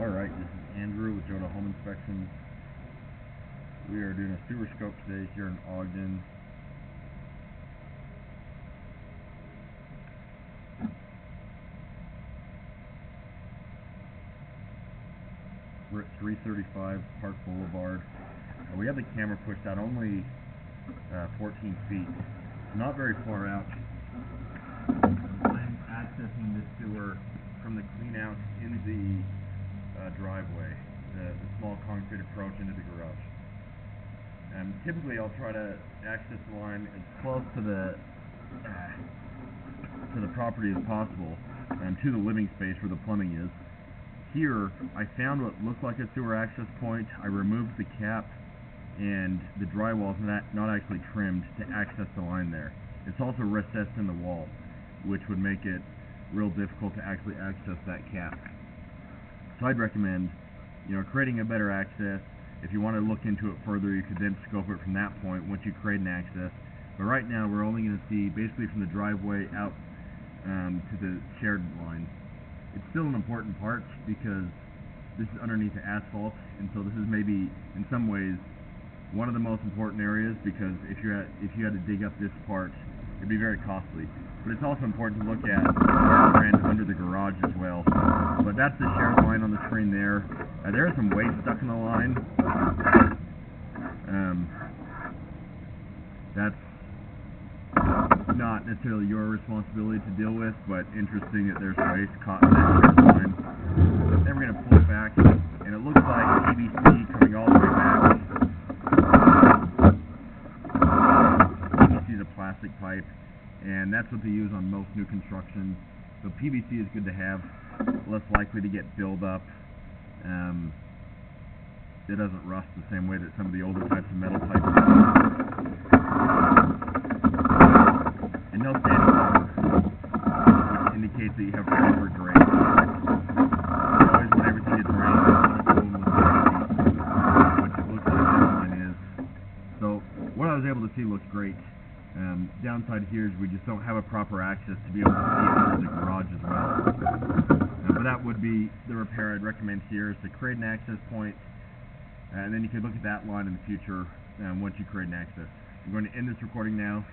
Alright, this is Andrew with Joda Home Inspections. We are doing a sewer scope today here in Ogden. We're at 335 Park Boulevard. We have the camera pushed out only 14 feet. Not very far out. I'm accessing this sewer from the cleanout into the driveway, the small concrete approach into the garage. Typically I'll try to access the line as close to the property as possible, to the living space where the plumbing is. Here I found what looked like a sewer access point. I removed the cap, and the drywall is not actually trimmed to access the line there. It's also recessed in the wall, which would make it real difficult to actually access that cap. So I'd recommend, creating a better access. If you want to look into it further, you could then scope it from that point once you create an access. But right now, we're only going to see basically from the driveway out to the shared line. It's still an important part because this is underneath the asphalt, and so this is maybe, in some ways, one of the most important areas, because if you had to dig up this part, it'd be very costly. But it's also important to look at where it ran under the garage as well. But that's the shared line on the screen there. There is some weight stuck in the line. That's not necessarily your responsibility to deal with, but interesting that there's waste caught in that shared line. Then we're going to pull it back, and it looks like PVC coming all the way back. PVC is a plastic pipe, and that's what they use on most new construction. So PVC is good to have, less likely to get buildup. It doesn't rust the same way that some of the older types of metal pipes do. And no standing water, which indicates that you have proper drain. You always want everything to drain, which it looks like this line is. So what I was able to see looks great. Downside here is we just don't have a proper access to be able to see into the garage as well. But that would be the repair I'd recommend here, is to create an access point, and then you can look at that line in the future once you create an access. I'm going to end this recording now.